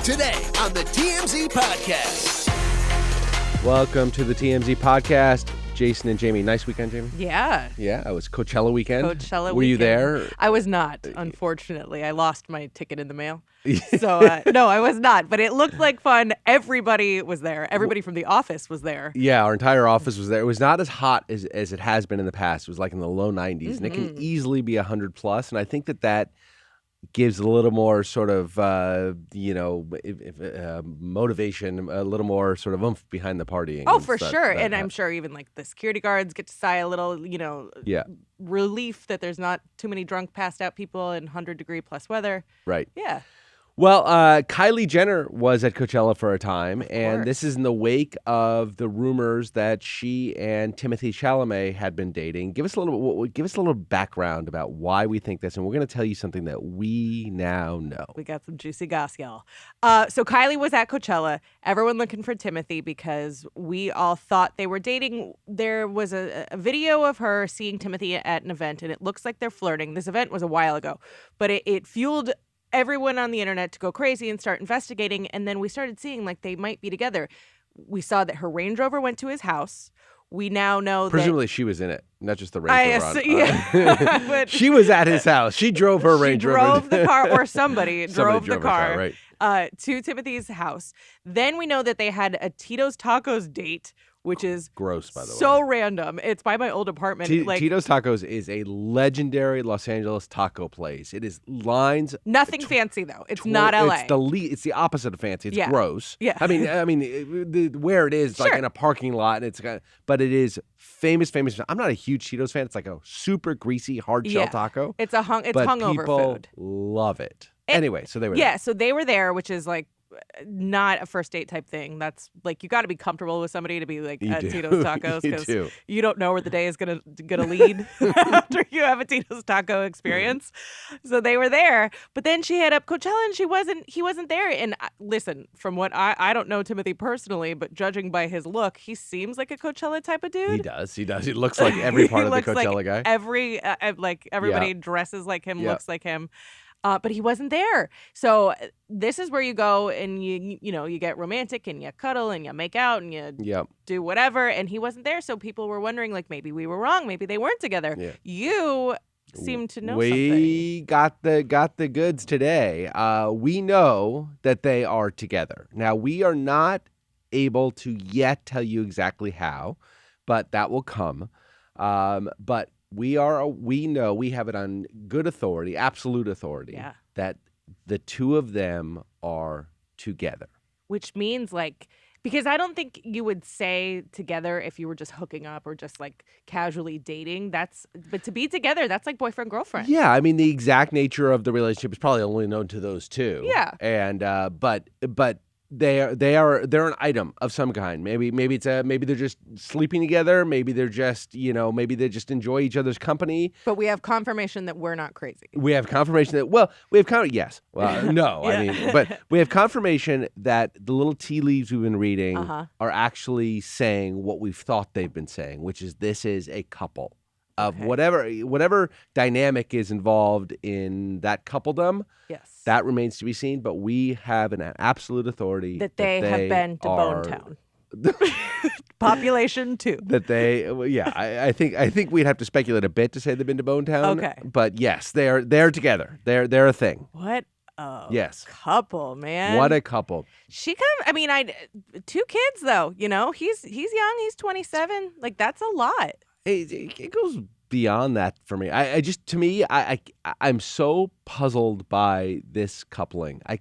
Today on the TMZ Podcast. Welcome to the TMZ Podcast. Jason and Jamie. Nice weekend, Jamie? Yeah. Yeah, it was Coachella weekend. Coachella Were you weekend. there? I was not, unfortunately. I lost my ticket in the mail. So, no, I was not. But it looked like fun. Everybody was there. Everybody from the office was there. Yeah, our entire office was there. It was not as hot as it has been in the past. It was like in the low 90s, and it can easily be 100 plus. And I think that gives a little more sort of, motivation, a little more sort of oomph behind the partying. Oh, for sure. And I'm sure even like the security guards get to sigh a little, relief that there's not too many drunk, passed out people in 100-degree plus weather. Right. Yeah. Well, Kylie Jenner was at Coachella for a time, and this is in the wake of the rumors that she and Timothée Chalamet had been dating. Give us a little background about why we think this, and we're going to tell you something that we now know. We got some juicy goss, y'all. So Kylie was at Coachella. Everyone looking for Timothée because we all thought they were dating. There was a video of her seeing Timothée at an event, and it looks like they're flirting. This event was a while ago, but it fueled everyone on the internet to go crazy and start investigating. And then we started seeing like they might be together. We saw that her Range Rover went to his house. We now know presumably she was in it, not just the Range Rover. But she was at his house. She drove her Range Rover. Drove the car, or somebody drove the car, right. To Timothy's house. Then we know that they had a Tito's Tacos date, which is gross, by the way. So random. It's by my old apartment. Tito's Tacos is a legendary Los Angeles taco place. It is lines. Nothing fancy though. It's not LA. It's the opposite of fancy. It's gross. Yeah. I mean, where it is, like in a parking lot, and but it is famous. I'm not a huge Tito's fan. It's like a super greasy hard shell taco. It's but hungover people food. Love it. Anyway, so they were there. So they were there, which is like not a first date type thing. That's like you got to be comfortable with somebody to be like at Tito's Tacos because you don't know where the day is gonna lead after you have a Tito's Taco experience. So they were there, but then she hit up Coachella and he wasn't there. And listen, from what I don't know Timothée personally, but judging by his look, he seems like a Coachella type of dude. He does. He looks like every part of the Coachella guy. Everybody dresses like him, looks like him. But he wasn't there. So this is where you go and you get romantic and you cuddle and you make out and you do whatever. And he wasn't there. So people were wondering, like, maybe we were wrong. Maybe they weren't together. Yeah. You seem to know something. We got the goods today. We know that they are together. Now, we are not able to yet tell you exactly how, but that will come. But we know, we have it on good authority, absolute authority, that the two of them are together. Which means because I don't think you would say together if you were just hooking up or just like casually dating. But to be together, that's like boyfriend, girlfriend. Yeah, I mean the exact nature of the relationship is probably only known to those two. Yeah. And but they're an item of some kind. Maybe they're just sleeping together. Maybe they're just enjoy each other's company. But we have confirmation that we're not crazy. We have confirmation that yes. Well, no, Yeah. I mean, but we have confirmation that the little tea leaves we've been reading are actually saying what we've thought they've been saying, which is this is a couple of whatever dynamic is involved in that coupledom. Yes. That remains to be seen, but we have an absolute authority that they have been to Bonetown. Population 2. That they, I think we'd have to speculate a bit to say they've been to Bonetown. Okay. But yes, they're together. They're a thing. What a couple, man. What a couple. She 2 kids though, he's young, he's 27. Like that's a lot. It goes beyond that for me. I'm so puzzled by this coupling. I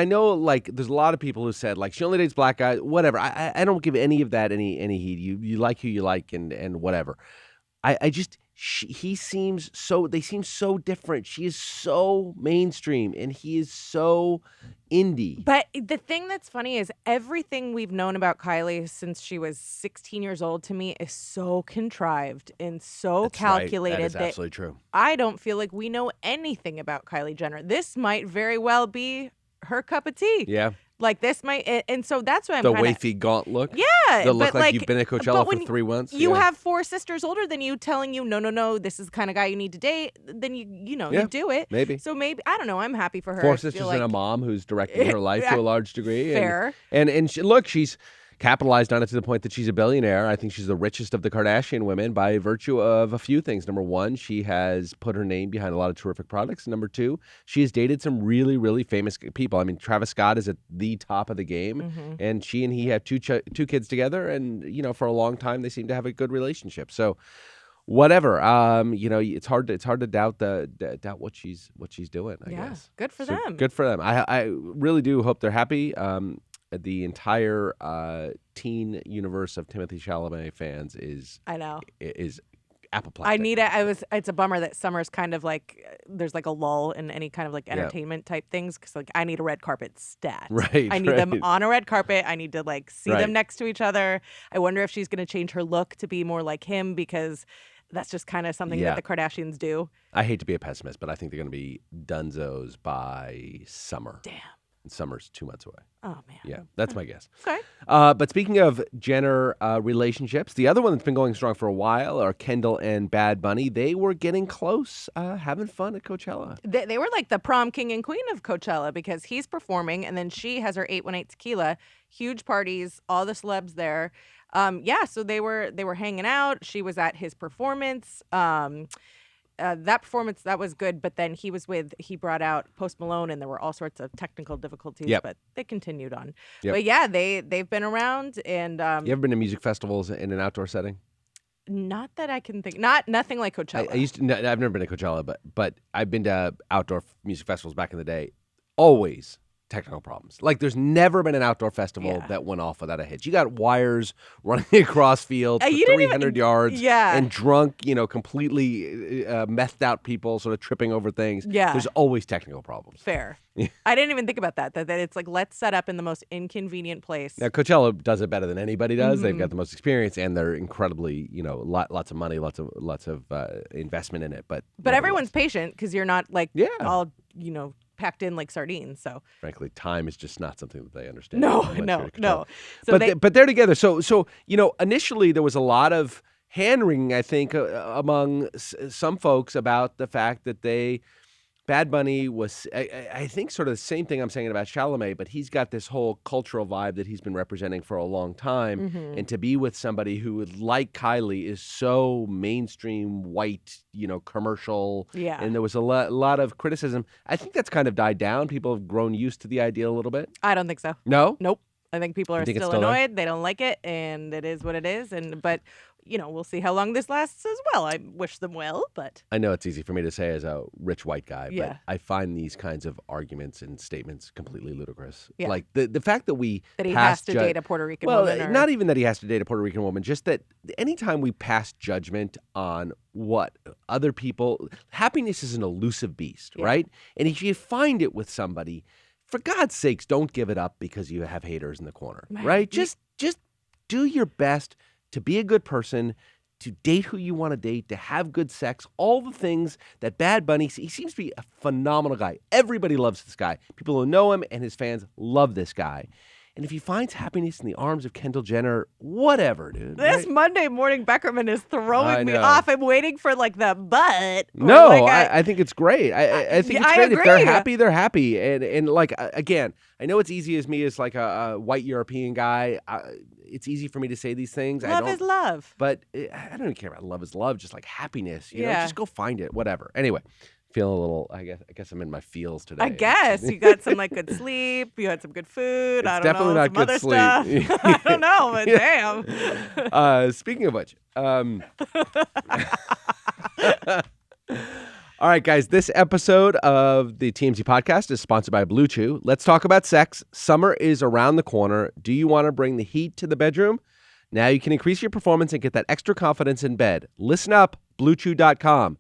know like there's a lot of people who said like she only dates black guys, whatever. I don't give any of that any heed. You like who you like and whatever. They seem so different. She is so mainstream and he is so indie. But the thing that's funny is everything we've known about Kylie since she was 16 years old to me is so contrived and so calculated. Right. That is absolutely true. I don't feel like we know anything about Kylie Jenner. This might very well be her cup of tea. Yeah. Like this might, and so that's why I'm The kinda, wafy gaunt look. Yeah, The look but like you've been at Coachella for 3 months. You Yeah. have 4 sisters older than you telling you, no, this is the kind of guy you need to date. Then you Yeah, do it. maybe. So maybe I don't know. I'm happy for her. 4 I feel sisters like, and a mom who's directing her life to a large degree. Fair. And look, she's capitalized on it to the point that she's a billionaire. I think she's the richest of the Kardashian women by virtue of a few things. Number one, she has put her name behind a lot of terrific products. Number two, she has dated some really, really famous people. I mean, Travis Scott is at the top of the game, and she and he have two kids together, and for a long time they seem to have a good relationship. So, whatever, it's hard to doubt doubt what she's doing. I guess. Good for So, them. Good for them. I really do hope they're happy. The entire teen universe of Timothée Chalamet fans is apoplectic. It's a bummer that summer's kind of like there's like a lull in any kind of like entertainment type things because like I need a red carpet stat. Right. I need them on a red carpet. I need to like see Right. them next to each other. I wonder if she's going to change her look to be more like him because that's just kind of something that the Kardashians do. I hate to be a pessimist, but I think they're going to be dunzos by summer. Damn. And summer's 2 months away. Oh, man. Yeah, that's my guess. Okay. But speaking of Jenner relationships, the other one that's been going strong for a while are Kendall and Bad Bunny. They were getting close, having fun at Coachella. They were like the prom king and queen of Coachella because he's performing and then she has her 818 tequila, huge parties, all the celebs there. So they were hanging out. She was at his performance. That performance, that was good, but then he brought out Post Malone and there were all sorts of technical difficulties, but they continued on. Yep. But yeah, they've been around and You ever been to music festivals in an outdoor setting? not that I can think, nothing like Coachella. I've never been to Coachella, but I've been to outdoor music festivals back in the day. Always technical problems. Like there's never been an outdoor festival that went off without a hitch. You got wires running across fields for 300 yards and drunk, completely methed out people sort of tripping over things. Yeah. There's always technical problems. Fair. I didn't even think about that it's like, let's set up in the most inconvenient place. Now, Coachella does it better than anybody does. They've got the most experience and they're incredibly, lots of money, lots of investment in it. But everyone's patient because you're not like all, packed in like sardines. So frankly, time is just not something that they understand. No. So but they're together. So initially there was a lot of hand wringing, I think, among some folks about the fact that Bad Bunny was, I think, sort of the same thing I'm saying about Chalamet, but he's got this whole cultural vibe that he's been representing for a long time. And to be with somebody who, like Kylie, is so mainstream, white, commercial. Yeah. And there was a lot of criticism. I think that's kind of died down. People have grown used to the idea a little bit. I don't think so. No? Nope. I think people are think it's still still annoyed. They don't like it, and it is what it is. But we'll see how long this lasts as well. I wish them well, but I know it's easy for me to say as a rich white guy, Yeah. but I find these kinds of arguments and statements completely ludicrous. Yeah. Like the fact that we that he pass has to date a Puerto Rican well, woman. not even that he has to date a Puerto Rican woman, just that anytime we pass judgment on what other people, happiness is an elusive beast, right? And if you find it with somebody, for God's sakes, don't give it up because you have haters in the corner, right? Just do your best to be a good person, to date who you want to date, to have good sex, all the things that Bad Bunny, he seems to be a phenomenal guy. Everybody loves this guy. People who know him and his fans love this guy. And if he finds happiness in the arms of Kendall Jenner, whatever, dude. This right? Monday morning Beckerman is I throwing me know. off. I'm waiting for like the but. No, like I think it's great. I think it's I great. If they're agree. happy, they're happy. And like, again, I know it's easy as me as like a white European guy. It's easy for me to say these things. Love is love. But I don't even care about love is love, just like happiness. You know, Yeah. just go find it, whatever. Anyway, feeling a little, I guess I'm in my feels today. I guess you got some like good sleep. You had some good food. It's I don't definitely know, not some good other sleep. stuff. I don't know, but damn. Speaking of which, all right, guys, this episode of the TMZ podcast is sponsored by BLUECHEW. Let's talk about sex. Summer is around the corner. Do you want to bring the heat to the bedroom? Now you can increase your performance and get that extra confidence in bed. Listen up, BlueChew.com.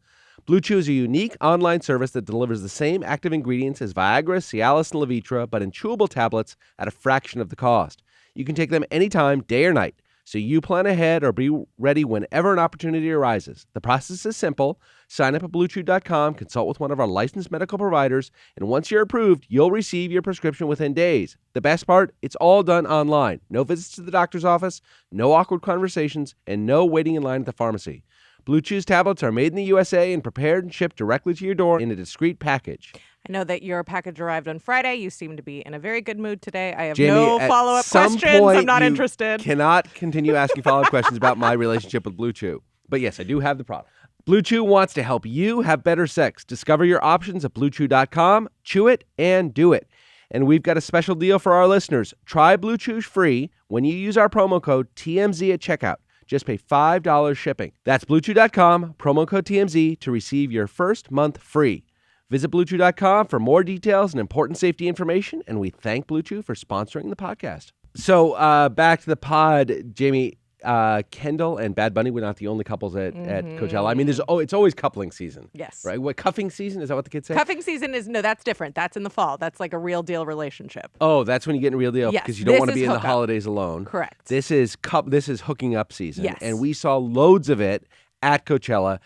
BlueChew is a unique online service that delivers the same active ingredients as Viagra, Cialis, and Levitra, but in chewable tablets at a fraction of the cost. You can take them anytime, day or night. so you plan ahead or be ready whenever an opportunity arises. The process is simple. Sign up at BlueChew.com, consult with one of our licensed medical providers, and once you're approved, you'll receive your prescription within days. The best part, it's all done online. No visits to the doctor's office, no awkward conversations, and no waiting in line at the pharmacy. Blue Chew's tablets are made in the USA and prepared and shipped directly to your door in a discreet package. I know that your package arrived on Friday. You seem to be in a very good mood today. I have Jamie, no at follow-up some questions. point, I'm not you interested. Cannot continue asking follow-up questions about my relationship with Blue Chew. But yes, I do have the product. Blue Chew wants to help you have better sex. Discover your options at BlueChew.com. Chew it and do it. And we've got a special deal for our listeners. Try Blue Chew free when you use our promo code TMZ at checkout. Just pay $5 shipping. That's BlueChew.com, promo code TMZ to receive your first month free. Visit BlueChew.com for more details and important safety information, and we thank Blue Chew for sponsoring the podcast. So back to the pod, Jamie. Kendall and Bad Bunny were not the only couples at Coachella. I mean, it's always coupling season. Yes. Right? What, cuffing season? Is that what the kids say? Cuffing season is, no, that's different. That's in the fall. That's like a real deal relationship. Oh, that's when you get in a real deal Yes, because you don't this want to is be in the hookup. holidays alone. Correct. This is hooking up season. Yes. And we saw loads of it at Coachella.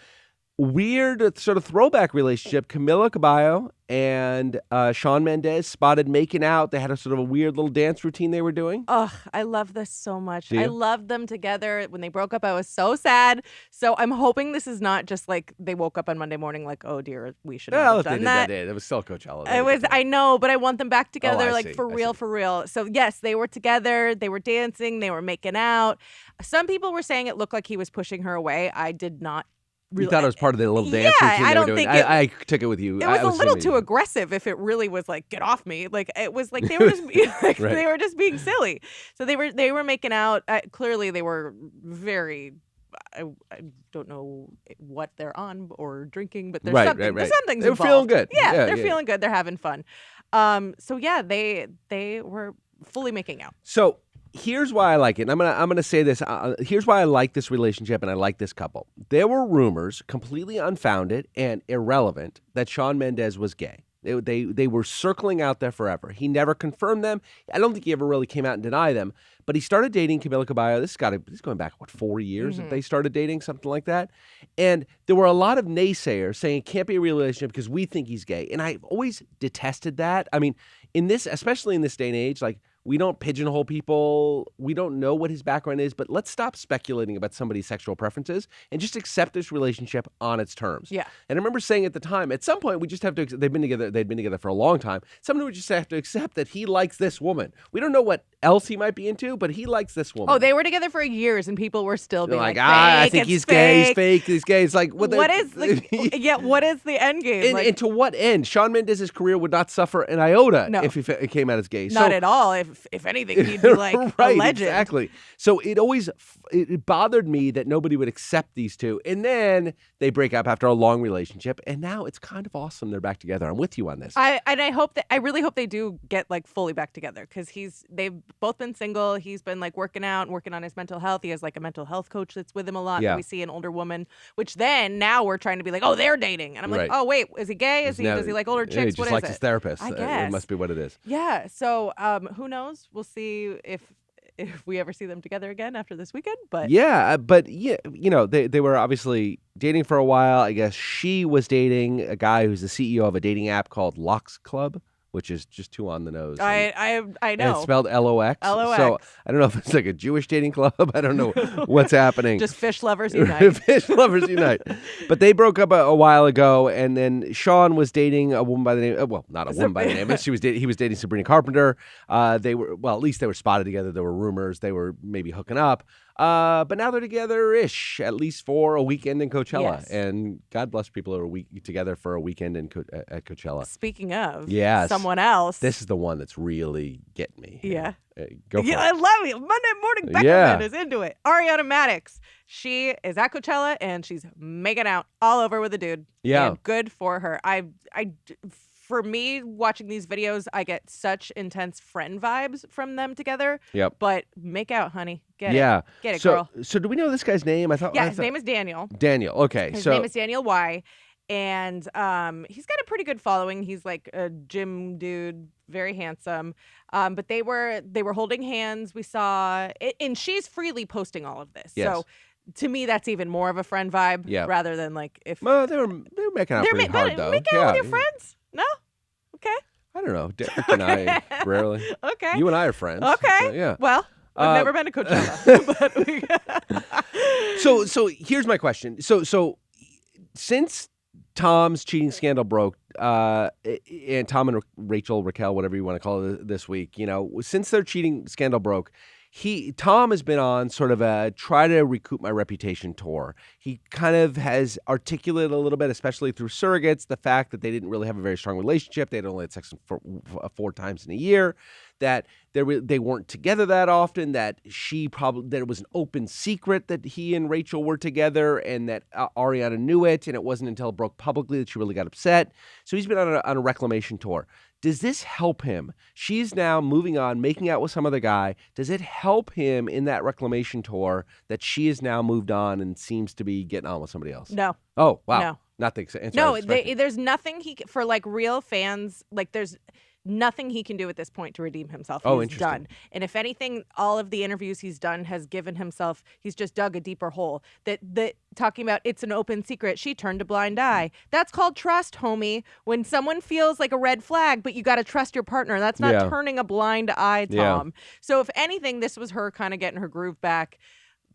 Weird sort of throwback relationship. Camila Cabello and Shawn Mendes spotted making out. They had a sort of a weird little dance routine they were doing. Oh, I love this so much. Do you? I loved them together. When they broke up, I was so sad. So I'm hoping this is not just like they woke up on Monday morning like, oh dear, we should Well, have they done did that. that. It was still Coachella. It was, I know, but I want them back together, I like see, for I real, see. for real. So yes, they were together. They were dancing. They were making out. Some people were saying it looked like he was pushing her away. I did not. You Really, thought it was part of the little dance Yeah, routine I they were don't doing. think I took it with you. It was a little assuming- too aggressive if it really was like, get off me. Like it was like they were just like, Right. they were just being silly. So they were making out. Clearly they were very. I don't know what they're on or drinking, but there's something. There's something. They were feeling good. Yeah, they're feeling good. They're having fun. So yeah, they were fully making out. So here's why I like it. And I'm gonna say this. Here's why I like this relationship and I like this couple. There were rumors, completely unfounded and irrelevant, that Shawn Mendes was gay. They were circling out there forever. He never confirmed them. I don't think he ever really came out and denied them. But he started dating Camila Cabello. This is going back, 4 years that they started dating, something like that. And there were a lot of naysayers saying it can't be a real relationship because we think he's gay. And I've always detested that. I mean, especially in this day and age, like, we don't pigeonhole people. We don't know what his background is, but let's stop speculating about somebody's sexual preferences and just accept this relationship on its terms. Yeah. And I remember saying at the time, at some point, we just have to, they'd been together for a long time. Someone would just have to accept that he likes this woman. We don't know what else he might be into, but he likes this woman. Oh, they were together for years, and people were still being like, I fake, think it's he's gay, he's fake. fake, he's gay. It's like, what is the end game? And to what end? Shawn Mendes' career would not suffer an iota No. if he came out as gay. Not at all. If anything, he'd be like right, a legend. Exactly. So it bothered me that nobody would accept these two. And then they break up after a long relationship. And now it's kind of awesome they're back together. I'm with you on this. I really hope they do get like fully back together because they've both been single. He's been like working out and working on his mental health. He has like a mental health coach that's with him a lot. Yeah. We see an older woman, which then now we're trying to be like, oh, they're dating. And I'm like, Right. oh, wait, is he gay? Does he like older Yeah, chicks? he just What likes is his it? therapist. I It guess. must be what it is. Yeah. So who knows? We'll see if we ever see them together again after this weekend. But they were obviously dating for a while. I guess she was dating a guy who's the CEO of a dating app called Lox Club, which is just too on the nose. I know. And it's spelled LOX. LOX. So I don't know if it's like a Jewish dating club. I don't know what's happening. Just fish lovers unite. Fish lovers unite. But they broke up a while ago, and then Shawn was dating a woman by the name. Well, not a woman by the name, but he was dating Sabrina Carpenter. At least they were spotted together. There were rumors they were maybe hooking up. But now they're together-ish, at least for a weekend in Coachella. Yes. And God bless people who are together for a weekend at Coachella. Speaking of Yes. someone else. This is the one that's really getting me. Yeah. Go for I it. love it. Monday morning Beckerman Yeah. is into it. Ariana Madix. She is at Coachella and she's making out all over with a dude. Yeah. And good for her. For me, watching these videos, I get such intense friend vibes from them together. Yep. But make out, honey. Get Yeah. it. Get it, so, girl. So do we know this guy's name? Yeah, his name is Daniel. Daniel. Okay. His so name is Daniel Y. And he's got a pretty good following. He's like a gym dude, very handsome. But they were holding hands. We saw it, and she's freely posting all of this. Yes. So to me, that's even more of a friend vibe, Yeah. rather than like if Well, they were making out pretty hard though. Make out with your friends? No, okay. I don't know. Derek and I rarely. Okay. You and I are friends. Okay. Yeah. Well, I've never been to Coachella. But So here's my question. So since Tom's cheating scandal broke, and Tom and Raquel, whatever you want to call it this week, since their cheating scandal broke, Tom has been on sort of a try to recoup my reputation tour. He kind of has articulated a little bit, especially through surrogates, the fact that they didn't really have a very strong relationship. They had only had sex four times in a year, that they weren't together that often, that it was an open secret that he and Rachel were together, and that Ariana knew it, and it wasn't until it broke publicly that she really got upset. So he's been on a reclamation tour. Does this help him? She's now moving on, making out with some other guy. Does it help him in that reclamation tour that she has now moved on and seems to be getting on with somebody else? no. Oh, wow. No. Not the answer I No, was expecting. there's nothing for like real fans. Like there's nothing he can do at this point to redeem himself. Oh, He's interesting. done. And if anything, all of the interviews he's done has given himself. He's just dug a deeper hole. That talking about it's an open secret. She turned a blind eye. That's called trust, homie. When someone feels like a red flag, but you got to trust your partner. That's not Yeah. turning a blind eye, Yeah. Tom. So if anything, this was her kind of getting her groove back,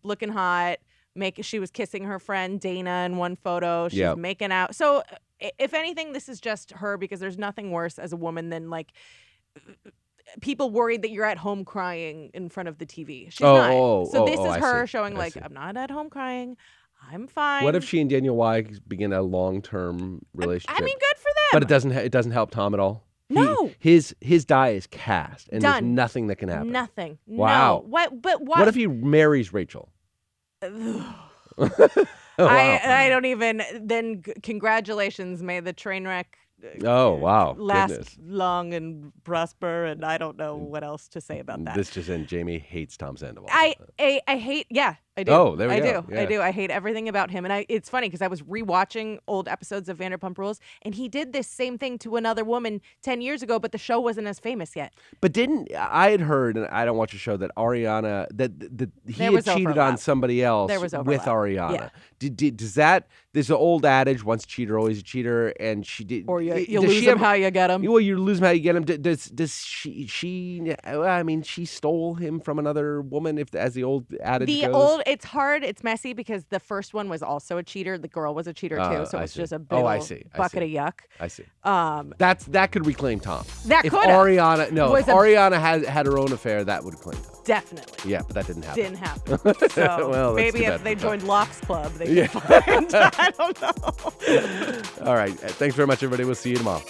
looking hot. She was kissing her friend Dana in one photo. She's Yep. making out. So if anything, this is just her, because there's nothing worse as a woman than like people worried that you're at home crying in front of the TV. She's not. So this is I her see. showing I like, see. I'm not at home crying. I'm fine. What if she and Daniel Y begin a long-term relationship? I mean, good for them. But it doesn't help Tom at all? No. His die is cast, and there's Done. nothing that can happen. Nothing. Wow. No. What? But why? What if he marries Rachel? Oh, wow. I don't even. Then congratulations. May the train wreck. Oh, wow. Last Goodness. long and prosper, and I don't know what else to say about that. This just in, Jamie hates Tom Sandoval. I hate. Yeah, I do. Oh, there we I go. do. Yeah. I do. I hate everything about him. And it's funny because I was rewatching old episodes of Vanderpump Rules, and he did this same thing to another woman 10 years ago, but the show wasn't as famous yet. But I had heard, and I don't watch the show, that Ariana, that he There had was cheated on overlap. somebody else There was with overlap. Ariana. Yeah. Does that, there's an old adage, once a cheater, always a cheater, and she did. Or you does lose she him have- how you get him. Well, you lose him how you get him. Does she? I mean, she stole him from another woman. As the old adage goes. It's hard. It's messy because the first one was also a cheater. The girl was a cheater too, so I it's see. just a big Oh, I old see. I bucket see. of yuck. I see. Um, That could reclaim Tom. That if could've. Ariana, no, Was if a- Ariana had her own affair, that would claim Tom. definitely. Yeah, but that didn't happen. Didn't happen. So Well, that's maybe too if bad they for Tom. joined Locke's Club, they Yeah. could find. I don't know. All right. Thanks very much, everybody. We'll see you tomorrow.